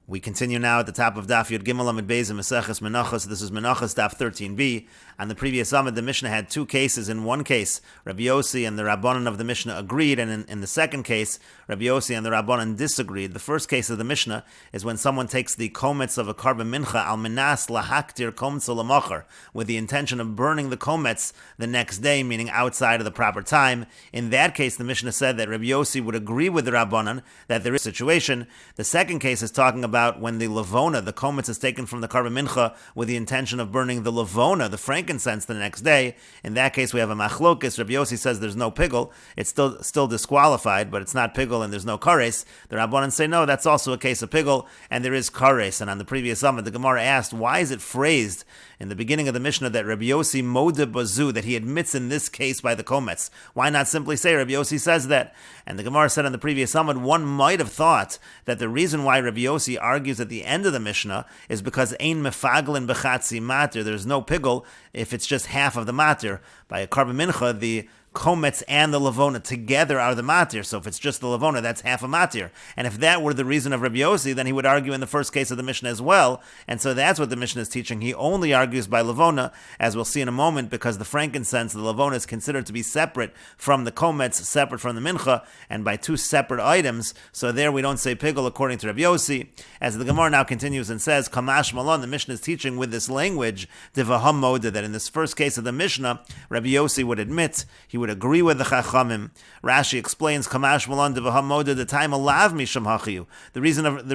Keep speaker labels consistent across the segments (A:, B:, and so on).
A: We continue now at the top of Daf Yud Gimel Amid Beis in Meseches Menachos. This is Menachos Daf 13b. On the previous Amid, the Mishnah had two cases. In one case, Rabbi Yossi and the Rabbanan of the Mishnah agreed, and in the second case, Rabbi Yossi and the Rabbanan disagreed. The first case of the Mishnah is when someone takes the kometz of a karban mincha al menas lahaktir komtz lamacher, with the intention of burning the kometz the next day, meaning outside of the proper time. In that case, the Mishnah said that Rabbi Yossi would agree with the Rabbanan that there is a situation. The second case is talking about when the lavona, the kometz, is taken from the karban mincha with the intention of burning the lavona, the frankincense, the next day. In that case, we have a machlokis. Rabbi Yossi says there's no pigul. It's still disqualified, but it's not pigul and there's no kares. The Rabbanan say no, that's also a case of pigul, and there is kares. And on the previous summit, the Gemara asked, why is it phrased in the beginning of the Mishnah that Rabbi Yossi mode bazu, that he admits in this case by the kometz? Why not simply say Rabbi Yossi says that? And the Gemara said on the previous summit, one might have thought that the reason why Rabbi Yossi argues at the end of the Mishnah is because ein mefaglin bechatzi matir, there's no pigul if it's just half of the matir. By a karban mincha, the kometz and the lavona together are the matir. So if it's just the lavona, that's half a matir. And if that were the reason of Rabbi Yossi, then he would argue in the first case of the Mishnah as well. And so that's what the Mishnah is teaching. He only argues by lavona, as we'll see in a moment, because the frankincense, the lavona, is considered to be separate from the kometz, separate from the mincha, and by two separate items. So there we don't say pigul according to Rabbi Yossi. As the Gemara now continues and says, Kamash Malon, the Mishnah is teaching with this language, Devaham Moda, that in this first case of the Mishnah, Rabbi Yossi would admit, he would agree with the Chachamim. Rashi explains, Kamash Malon Devaham Moda, the time alav misham hachiyu. The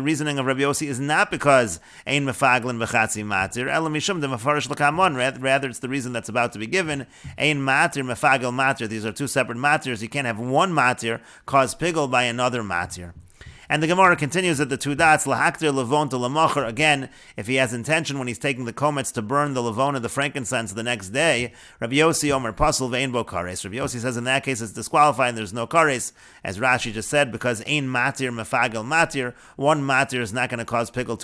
A: reasoning of Rabbi Yossi is not because ein mefaglin bechatzi matir, ela mishum de mefarish l'kamon. Rather, it's the reason that's about to be given. Ein matir mefagel matir. These are two separate matirs. You can't have one matir cause pigul by another matir. And the Gemara continues at the two dots, lahaktir levon to lamacher. Again, if he has intention when he's taking the kometz to burn the levona, the frankincense, the next day, Rabbi Yossi omer pasul ve'ein bo kares. Rabbi Yossi says in that case it's disqualified and there's no kares, as Rashi just said, because ein matir mefagel matir. One matir is not going to cause pickle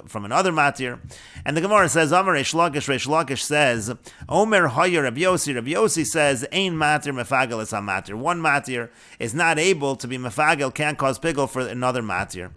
A: from another matir. And the Gemara says, Omer Reish Lakish says, Omer hoyer Rabbi Yossi says, ein matir mefagel is a matir. One matir is not able to be mefagel, can't cause pickle for another matir.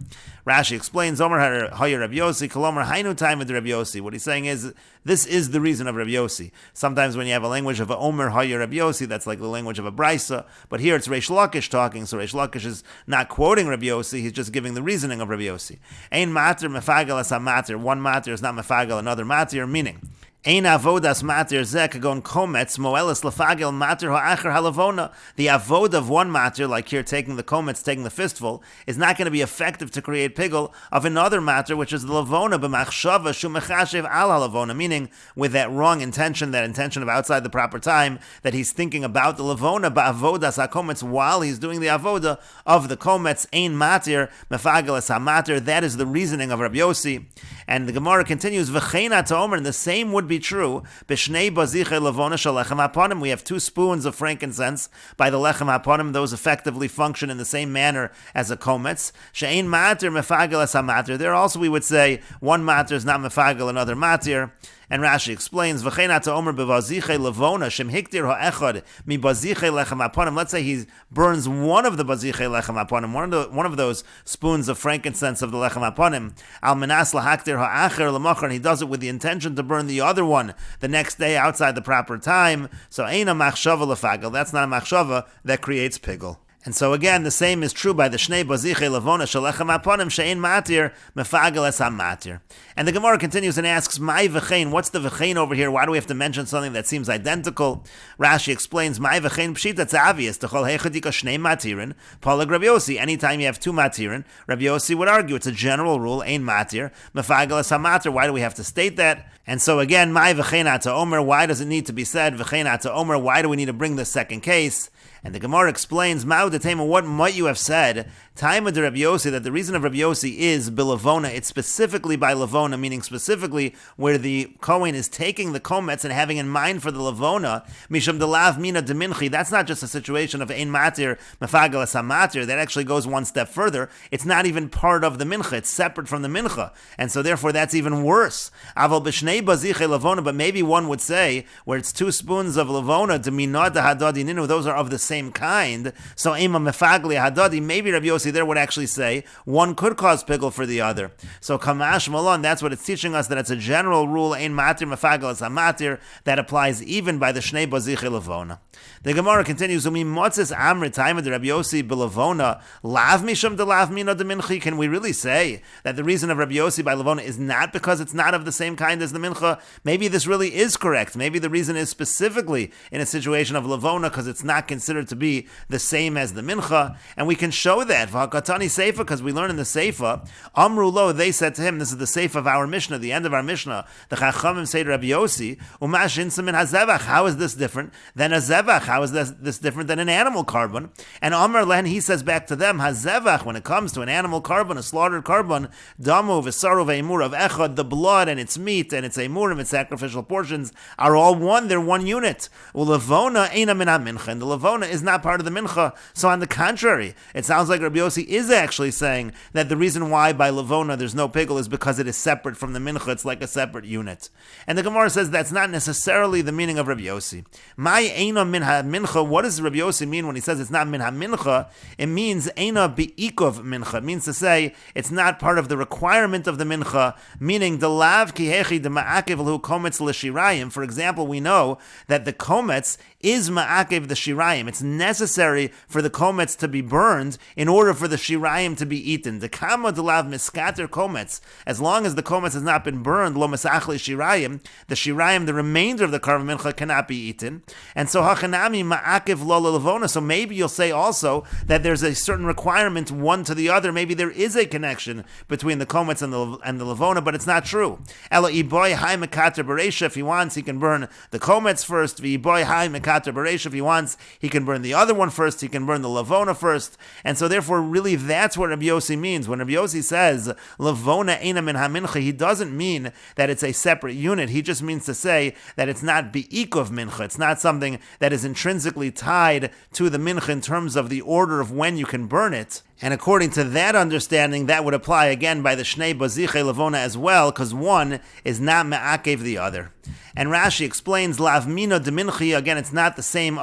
A: Rashi explains, Omer Hayer Rabbi Yossi, Kolomer Hainu time with Rabbi Yossi. What he's saying is, this is the reason of Rabbi Yossi. Sometimes when you have a language of a Omer Hayer Rabbi Yossi, that's like the language of a Brisa, but here it's Reish Lakish talking, so Reish Lakish is not quoting Rabbi Yossi, he's just giving the reasoning of Rabbi Yossi. Ein matir mefagel as a matir. One matir is not mefagel another matir, meaning Ein avodas matir zeh kagon kometz moelis lefagel matir ha'acher halavona. The avod of one matir, like here taking the kometz, taking the fistful, is not going to be effective to create pigul of another matir, which is the lavona b'machshava shumechashev al halavona, meaning with that wrong intention, that intention of outside the proper time, that he's thinking about the lavona ba'avodas ha'kometz while he's doing the avoda of the kometz. Ein matir mefagel es ha'matir. That is the reasoning of Rabbi Yossi. And the Gemara continues, v'cheina ta'omer, and the same would be true. B'shnei baziche lavona shalechem haponim. We have 2 spoons of frankincense by the lechem haponim. Those effectively function in the same manner as a kometz. She'ein matir mefagel es hamatir. There also we would say one matir is not mefagel another matir. And Rashi explains, "V'cheinat omer bevaziche levona shem hiktir ha'echad mi baziche lechem haponim." Let's say he burns one of the baziche lechem haponim, one of those spoons of frankincense of the lechem haponim. Al menas lahaktir ha'acher l'machar, and he does it with the intention to burn the other one the next day outside the proper time. So eina machshava lefagel. That's not a machshava that creates pigul. And so again, the same is true by the Shnei Baziche Lavona Shalechem Aponim Shein Matir Mefagel Es HaMatir. And the Gemara continues and asks, Mai V'chein, what's the V'chein over here? Why do we have to mention something that seems identical? Rashi explains, Mai V'chein Pshit, that's obvious. T'chol Heichadika Shnei Matirin, Palag Rabbi Yossi. Anytime you have 2 Matirin, Rabbi Yossi would argue it's a general rule, Ein Matir Mefagel Es HaMatir. Why do we have to state that? And so again, Mai V'chein Ata Omer, why does it need to be said? V'chein Ata Omer, why do we need to bring the second case? And the Gemara explains, Ma'u Detema, what might you have said? Time of the Rabbi Yossi, that the reason of Rabbi Yossi is bilavona. It's specifically by lavona, meaning specifically where the Kohen is taking the kometz and having in mind for the lavona. Misham delav mina deminchi. That's not just a situation of ein matir mefagel es hamatir. That actually goes one step further. It's not even part of the mincha. It's separate from the mincha, and so therefore that's even worse. Aval b'shnei baziche lavona. But maybe one would say where it's 2 spoons of lavona deminad hadadi ninu. Those are of the same kind. So ema mefagli hadadi. Maybe Rabbi Yossi Yossi there would actually say one could cause pigul for the other. So Kamash Malon, that's what it's teaching us, that it's a general rule, ein matir mefagel as hamatir, that applies even by the Shnei Baziche Levona. The Gemara continues, Umi motzes amrit time of the Rabbi Yossi beLevona, lav mishum de lav mina de minchi. Can we really say that the reason of Rabbi Yossi by Levona is not because it's not of the same kind as the mincha? Maybe this really is correct. Maybe the reason is specifically in a situation of Levona because it's not considered to be the same as the mincha, and we can show that v'hakatani seifa because we learn in the seifa. Amru lo, they said to him, this is the seifa of our Mishnah, the end of our Mishnah. The Chachamim say to Rabbi Yossi, umash insamin hazevach. How is this different than a zevach? How is this different than an animal carbon? And Amar Len, he says back to them, hazevach, when it comes to an animal carbon, a slaughtered carbon, damu v'saru ve'imur of echad, the blood and its meat and its emurim, its sacrificial portions, are all one. They're one unit. U'levona eina min ha-mincha, and the levona is not part of the mincha. So on the contrary, it sounds like Rabbi Yossi is actually saying that the reason why by levona there's no pigul is because it is separate from the mincha. It's like a separate unit. And the Gemara says that's not necessarily the meaning of Rabbi Yossi. My eina min ha-mincha, what does Rabbi Yossi mean when he says it's not min ha-mincha? It means eina bi'ikov mincha. It means to say it's not part of the requirement of the mincha, meaning the lav kihechi de ma'akev l'hu kometz l'shirayim. For example, we know that the kometz is ma'akev the shirayim. It's necessary for the kometz to be burned in order for the shirayim to be eaten. The kama de lav miskater kometz. As long as the kometz has not been burned, lo mesachli shirayim, the shirayim, the remainder of the karban mincha, cannot be eaten. And so hachanami ma'akev lo levona. So maybe you'll say also that there's a certain requirement one to the other. Maybe there is a connection between the kometz and the levona, but it's not true. Ela iboy hai mekater bereisha. If he wants, he can burn the kometz first. V'iboy hai mekater bereisha. If he wants, he can burn the other one first. He can burn the levona first. And so therefore, really, that's what Rabbi Yossi means. When Rabbi Yossi says levona eina min ha-mincha, he doesn't mean that it's a separate unit. He just means to say that it's not bi'ikov mincha. It's not something that is intrinsically tied to the mincha in terms of the order of when you can burn it. And according to that understanding, that would apply again by the Shnei Baziche Levona as well, because one is not me'akev the other. And Rashi explains, Lav mina de minchi, again, it's not the same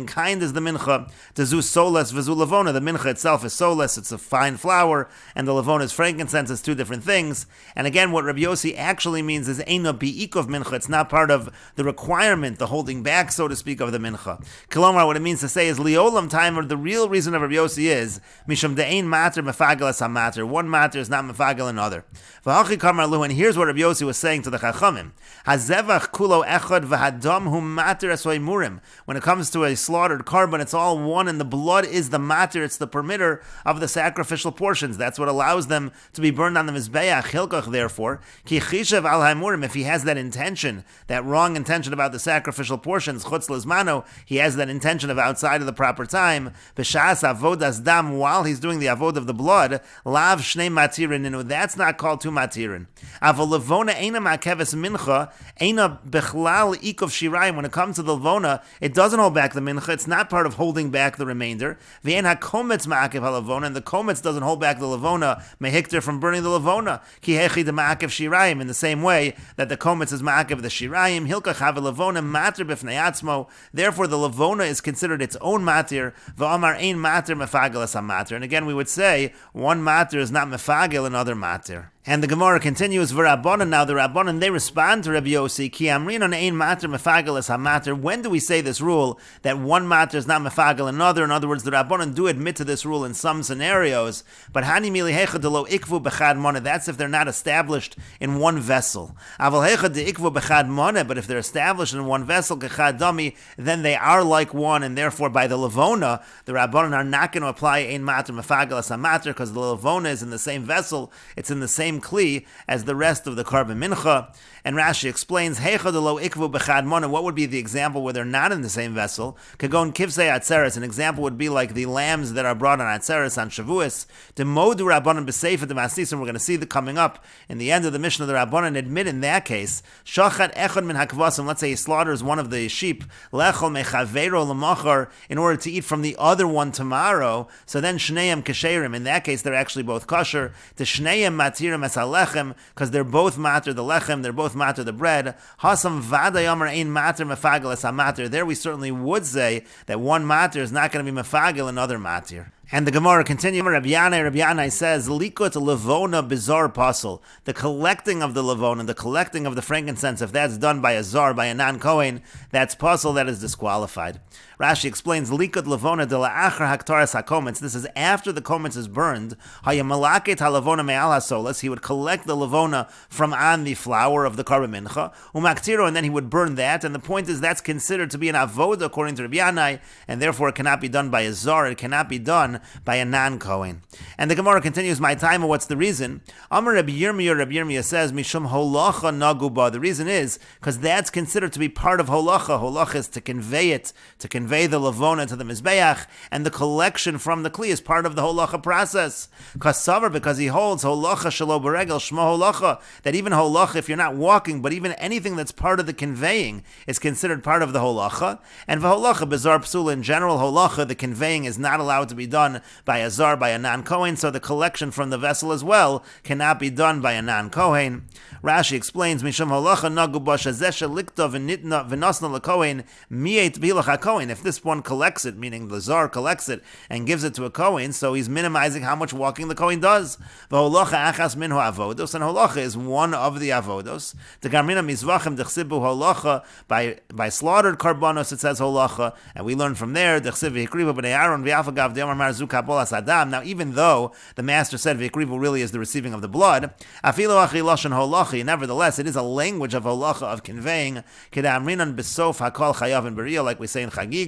A: kind as the mincha. Tezu soles v'zu levona, the mincha itself is soles, it's a fine flour, and the levona is frankincense, it's two different things. And again, what Rabbi Yossi actually means is eino bi'ikov mincha, it's not part of the requirement, the holding back, so to speak, of the mincha. Kilomar, what it means to say is, liolam timer, the real reason of Rabbi Yossi is, mishum de'ein mater mefagel as ha-mater, one mater is not mefagel another. V'hachi kamar lu, and here's what Rabbi Yossi was saying to the Chachamim, hazevach kulo echad v'hadam hu mater esoi murim. When it comes to a slaughtered carbon, it's all one, and the blood is the mater, it's the permitter of the sacrificial portions. That's what allows them to be burned on the mizbeach. Hilkach, therefore, ki chishav al hamurim, if he has that intention, that wrong intention about the sacrificial portions, chutz lezmano, he has that intention of outside of the proper time, b'shas avodas dam, while he's doing the avod of the blood, lav shnei matirin inu, that's not called two matirin. Aval levona eina ma'keves mincha, eina bechlal ikov shirayim. When it comes to the levona, it doesn't hold back the mincha. It's not part of holding back the remainder. V'en hakometz ma'akev halavona, and the kometz doesn't hold back the levona mehikter from burning the levona. Ki hechi de ma'akev shirayim, in the same way that the kometz is ma'akev the shirayim. Hilkach have levona mater b'fnei atzmo. Therefore, the levona is considered its own matir. V'amar ein mater mefagel as mater. And again, we would say one matir is not mefagel, another matir. And the Gemara continues, V'Rabbanan, now the Rabbanan, they respond to Rabbi Yossi, Ki amrinon ein mater mefagel es ha-mater. When do we say this rule, that one mater is not mefagel another? In other words, the Rabbanan do admit to this rule in some scenarios, but hani mili hecha de lo ikvu bechad mona, that's if they're not established in one vessel. Aval hecha de ikvu bechad mona, but if they're established in one vessel, kechad dami, then they are like one, and therefore by the levona, the Rabbanan are not going to apply ein mater mefagel es ha-mater, because the levona is in the same vessel, it's in the same kli as the rest of the carbon mincha. And Rashi explains, Heicha de lo ikvu bechad mona, what would be the example where they're not in the same vessel? Kagon kivsei atzeres, an example would be like the lambs that are brought on atzeres, on Shavuos. De modu rabbanan b'seifet de masnisim, we're going to see the coming up in the end of the Mishnah, the Rabbanan admit in that case, shachat echad min hakvasim, let's say he slaughters one of the sheep, lechol mechavero l'machar, in order to eat from the other one tomorrow, so then shneim kasherim, in that case they're actually both kosher, to shneim matirim es halechem, because they're both matir the lechem, they're both matir the bread. Hasam vada yomer ein matir mefagel es hamatir. There we certainly would say that one matir is not going to be mefagel another matir. And the Gemara continues, Rabbi Yanai says, Likut levona bizar pasul. The collecting of the levona, the collecting of the frankincense, if that's done by a zar, by a non-Kohen, that's pasul, that is disqualified. Rashi explains, Likut levona de la'achar haktaras hakometz. This is after the kometz is burned. Hayamalaket halavona me'al hasolas. He would collect the levona from on the flour of the karban mincha. Umaktiro, and then he would burn that. And the point is, that's considered to be an avoda according to Rabbi Yanai, and therefore it cannot be done by a zar. It cannot be done by a non-Kohen. And the Gemara continues, my time, what's the reason? Amar Rabbi Yirmiyah says, Mishum holacha naguba. The reason is, because that's considered to be part of holacha. Holacha is to convey it, to convey the levona to the mizbeach, and the collection from the kli is part of the holacha process. Kasavar, because he holds holacha shelo beregel shmo holacha, that even holacha, if you're not walking, but even anything that's part of the conveying is considered part of the holacha. And v'holacha bezar psula, in general holacha, the conveying is not allowed to be done by a zar, by a non-Kohen, so the collection from the vessel as well cannot be done by a non-Kohen. Rashi explains, Mishum holacha nagu b'shazesha likta v'nitna v'nosna l'kohen mi'et b'hilach ha-kohen. If this one collects it, meaning the zar collects it and gives it to a Kohen, so he's minimizing how much walking the Kohen does. V'holacha achas minhu avodos, and holacha is one of the avodos. The Garmina mizvachim dechsibu holacha, by slaughtered karbanos it says holacha, and we learn from there, dechsiv v'hikrivu b'nei Aaron v'afagav de'omar mar zu kabolas adam. Now even though the master said v'hikrivu really is the receiving of the blood, afilu achi lashon holacha, nevertheless it is a language of holacha, of conveying, kedamrinan besof hakol chayav and beria, like we say in Chagiga,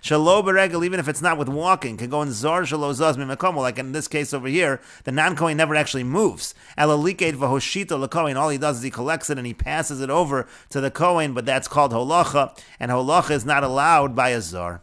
A: shalo beregel, even if it's not with walking, can go in zar shalo zaz mimakomo, like in this case over here, the non-Kohen never actually moves. Elaliket v'hoshita l'kohen, all he does is he collects it and he passes it over to the Kohen, but that's called holacha, and holacha is not allowed by a zar.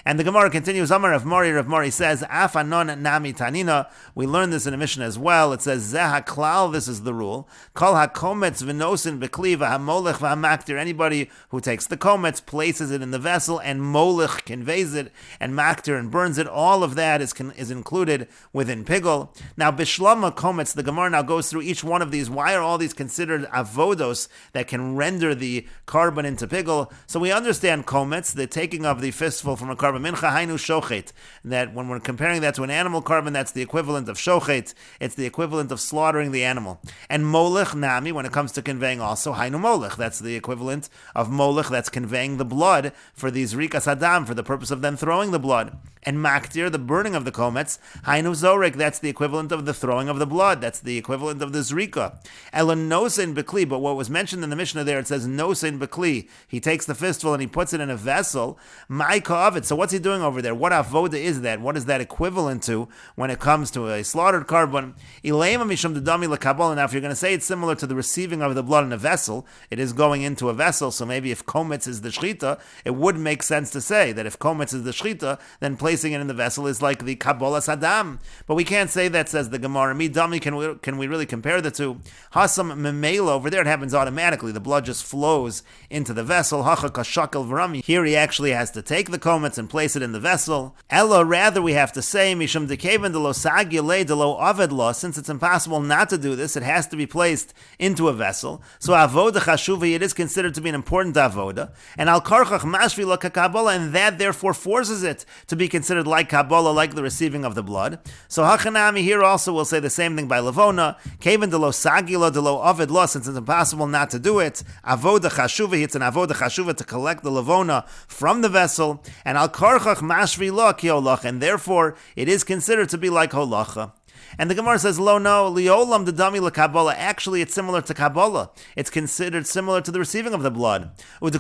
A: And the Gemara continues, Amar Rav Mori says, Afanon nami tanina. We learn this in a Mishnah as well. It says, Zeh haklal, this is the rule. Kol hakometz v'nosin b'kli v'hamolech v'hamaktir. Anybody who takes the kometz, places it in the vessel, and molech conveys it, and maktir and burns it, all of that is included within pigul. Now, bishlama kometz, the Gemara now goes through each one of these. Why are all these considered avodos that can render the carbon into pigul? So we understand kometz, the taking of the fistful from a carbon mincha hainu shochet, that when we're comparing that to an animal carbon, that's the equivalent of shochet. It's the equivalent of slaughtering the animal. And molech nami, when it comes to conveying also, hainu molech, that's the equivalent of molech, that's conveying the blood for these rikas adam, for the purpose of them throwing the blood. And maktir, the burning of the kometz, hainu zorek, that's the equivalent of the throwing of the blood, that's the equivalent of the zrika. Elan nosein bekli, but what was mentioned in the Mishnah there, it says nosein bekli, he takes the fistful and he puts it in a vessel, my ka'avet. So what's he doing over there? What avoda is that? What is that equivalent to when it comes to a slaughtered carbon? Ileima mishum dedami lekabol. Now, if you're going to say it's similar to the receiving of the blood in a vessel, it is going into a vessel, so maybe if kometz is the shchita, it would make sense to say that if kometz is the shchita, then placing it in the vessel is like the kabolas adam. But we can't say that, says the Gemara. Mi dami, can we really compare the two? Hasam memela, over there it happens automatically. The blood just flows into the vessel. Hacha kashakel v'rami. Here he actually has to take the kometz and place it in the vessel. Ella, rather we have to say, Mishum dekeven de lo sagile de lo aved lo, since it's impossible not to do this, it has to be placed into a vessel. So avoda chashuva, it is considered to be an important avoda. And al karchach mashvi lo kakabola, and that therefore forces it to be considered like kabola, like the receiving of the blood. So hachanami, here also we'll say the same thing by levona, keven de lo sagile de lo aved lo, since it's impossible not to do it. Avoda chashuva, it's an avoda chashuva to collect the levona from the vessel, and al karchach mashvi lo ki holacha, and therefore it is considered to be like holacha. And the Gemara says, Lo no, liolam the dami la Kabbalah. Actually, it's similar to Kabbalah. It's considered similar to the receiving of the blood. And the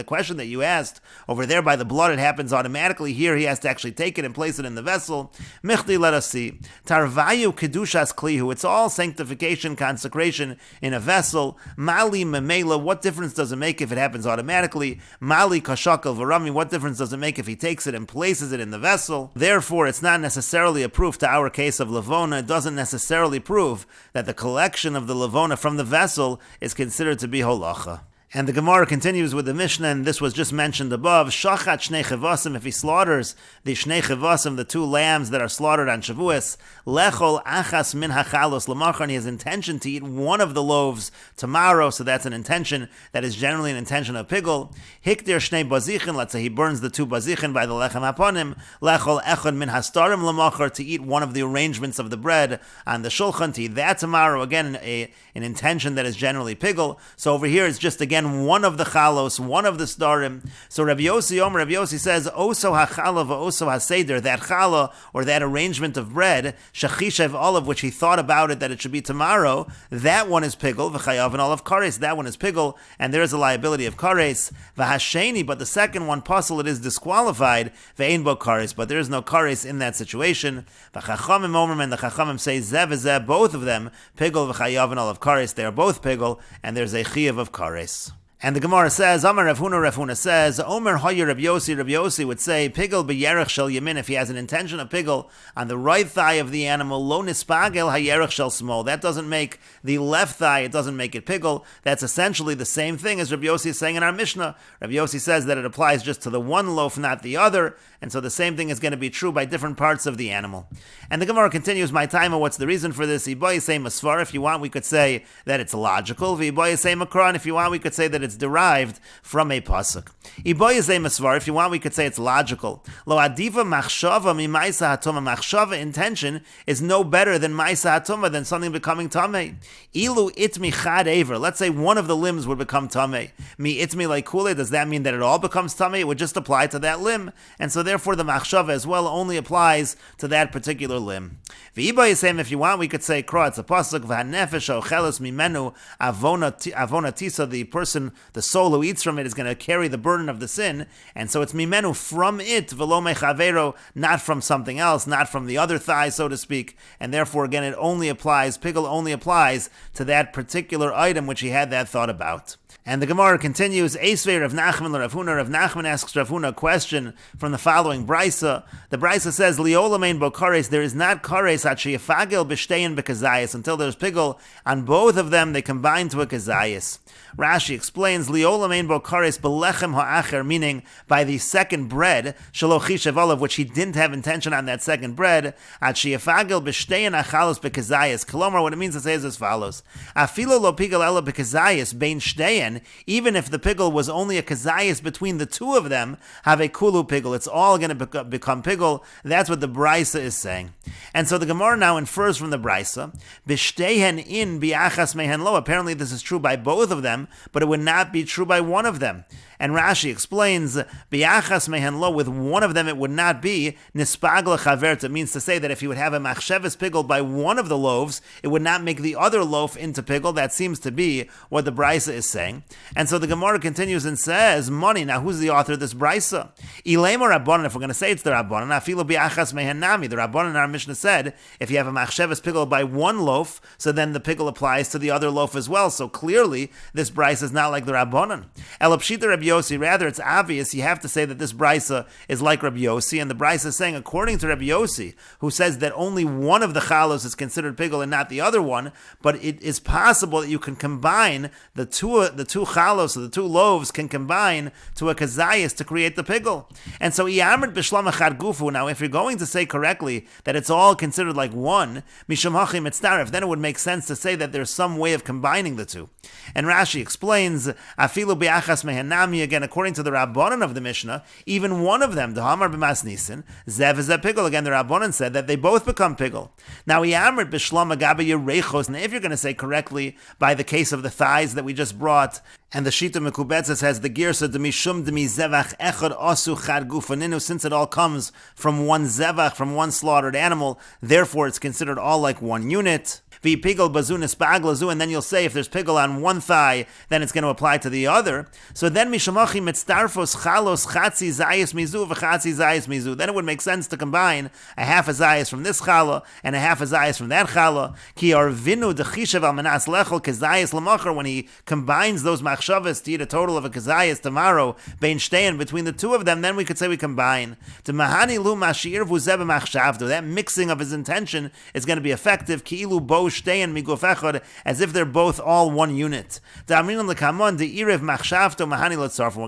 A: question that you asked, over there by the blood, it happens automatically. Here, he has to actually take it and place it in the vessel. Michli, let us see. Tarvayu kedushas klihu. It's all sanctification, consecration in a vessel. Mali memela. What difference does it make if it happens automatically? Mali kashakal varami. What difference does it make if he takes it and places it in the vessel? Therefore, it's not necessarily a proof to our case of levona. It doesn't necessarily prove that the collection of the levona from the vessel is considered to be holacha. And the Gemara continues with the Mishnah, and this was just mentioned above. Shachat shnei chevasim, if he slaughters the shnei chevasim, the two lambs that are slaughtered on Shavuos, lechol achas min hachalos lamachar, and he has intention to eat one of the loaves tomorrow, so that's an intention that is generally an intention of pigul. Hikdir shnei bazichin, let's say he burns the two bazichin by the lechem haponim, lechol echad min hastarim lamachar, to eat one of the arrangements of the bread on the shulchan, to eat that tomorrow, again, an intention that is generally pigul. So over here it's just again one of the chalos, one of the starim. So Rabbi Yossi says, Oso hachala v'oso haseder, that chala, or that arrangement of bread, shachishev olive, which he thought about it, that it should be tomorrow, that one is pigul, v'chayav and olive kares, that one is pigul, and there is a liability of kares, v'hasheni, but the second one, puzzle, it is disqualified, v'ein bo kares, but there is no kares in that situation. V'chachamim omer, and the chachamim say, zev v'zeh, both of them, pigul, v'chayav and olive kares, they are both pigul, and there's a chiyav of kares. And the Gemara says, Amar Rav Huna says, Omer Hoyer Rabbi Yossi would say, Pigel b'yerech shel yamin, if he has an intention of pigel on the right thigh of the animal, lo nispagel hayerech shel small. That doesn't make the left thigh, it doesn't make it pigel. That's essentially the same thing as Rabbi Yossi is saying in our Mishnah. Rabbi Yossi says that it applies just to the one loaf, not the other, and so the same thing is going to be true by different parts of the animal. And the Gemara continues, my timer, what's the reason for this? Iboy say masvar, if you want, we could say that it's logical. V'iboy say makran, if you want, we could say that it's derived from a pasuk. Iboy say masvar, if you want, we could say it's logical. Lo adiva machshava mi ma'isa hatoma. Machshava, intention, is no better than ma'isa hatoma, than something becoming tamei. Ilu itmi chad aver. Let's say one of the limbs would become tamei. Mi itmi like kule, does that mean that it all becomes tamei? It would just apply to that limb. And so therefore the machshava as well only applies to that particular limb. V'iba yisem, if you want, we could say, Kra, it's a pasuk, v'hanefesh ocheles mimenu avona tisa, the person, the soul who eats from it is going to carry the burden of the sin, and so it's mimenu, from it, v'lo mechavero, not from something else, not from the other thigh, so to speak, and therefore, again, it only applies, pigel only applies to that particular item which he had that thought about. And the Gemara continues, Eisvei Rav Nachman Rav Huna. Rav Nachman asks Rav Huna a question from the following brisa. The brisa says, Liolamein bo kares, there is not kares at sheyafagel b'shtein b'kazayis, until there's pigel on both of them, they combine to a kazayis. Rashi explains, Liolamein bo kares belechem ha'acher, meaning by the second bread, shalochishev olav, which he didn't have intention on that second bread, at sheyafagel b'shtein achalos b'kazayis. Kolomar, what it means to say is as follows, Afilo lo pigel ela b'kazayis, bein shtein, even if the pigel was only a kazayis between the two of them, have a kulu pigel. It's all going to become pigel. That's what the brisa is saying. And so the Gemara now infers from the brisa, b'shtehen in bi'achas mehen lo. Apparently this is true by both of them, but it would not be true by one of them. And Rashi explains, bi'achas mehen lo, with one of them it would not be nispag lechaverta. It means to say that if you would have a machsheves pigel by one of the loaves, it would not make the other loaf into pigel. That seems to be what the brisa is saying. And so the Gemara continues and says, money, now who's the author of this brisa? Ilema Rabbanan, if we're going to say it's the Rabbanan, afilu bi'achas mehen nami. The Rabbanan in our Mishnah said, if you have a machsheves pigel by one loaf, so then the pigel applies to the other loaf as well. So clearly, this brisa is not like the Rabbanan. Elapshita Rabbi Yossi, rather it's obvious, you have to say that this brisa is like Rabbi Yossi, and the brisa is saying, according to Rabbi Yossi, who says that only one of the chalos is considered pigel and not the other one, but it is possible that you can combine the two chalos, so the two loaves can combine to a kazayas to create the pigel. And so iyamrit b'shlam echad gufu. Now, if you're going to say correctly that it's all considered like one, mishum hachim etztaref, then it would make sense to say that there's some way of combining the two. And Rashi explains, afilu bi'achas mehenami, again, according to the Rabbanan of the Mishnah, even one of them, the Hamar b'mas nisin, zev is a pigel. Again, the Rabbanan said that they both become pigel. Now, iyamrit b'shlam agabe yerechos. Now, if you're going to say correctly by the case of the thighs that we just brought, and the Shita Mekubetzes has the Girsa Demishum Demi Zevach Echad Asu Chad Gufaninu, since it all comes from one Zevach, from one slaughtered animal, therefore it's considered all like one unit. V'pigel bazunis ba'aglazu, and then you'll say if there's pigel on one thigh, then it's going to apply to the other. So then Mishamachi Mitzdarfos Chalos Chatzi Zayis Mizu v'Chatzi Zayis Mizu. Then it would make sense to combine a half a Zayis from this chala and a half a Zayis from that chala. Ki Arvinu Dechishav Al Manas Lechel Kezayis Lamachar, when he combines those machshavas to eat a total of a kazayas tomorrow, bein shtein, between the two of them, then we could say we combine. To mahani lu mashir v'zeb machshavdu, that mixing of his intention is going to be effective. Ki ilu bo shtein miguf echad, as if they're both all one unit. We're going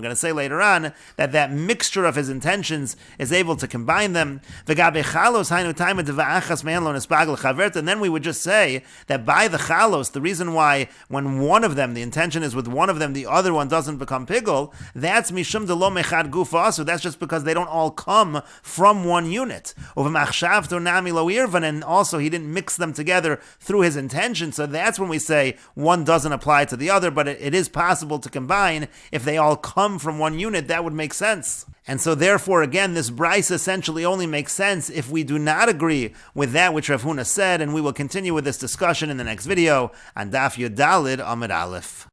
A: to say later on that mixture of his intentions is able to combine them. And then we would just say that by the chalos, the reason why when one of them, the intention is with one of them, the other one doesn't become pigul, that's mishum de lo mechad gufa, so that's just because they don't all come from one unit. And also he didn't mix them together through his intention, so that's when we say one doesn't apply to the other, but it is possible to combine. If they all come from one unit, that would make sense. And so therefore, again, this Bryce essentially only makes sense if we do not agree with that which Rav Huna said, and we will continue with this discussion in the next video on Daf Yud Dalid Amud Aleph.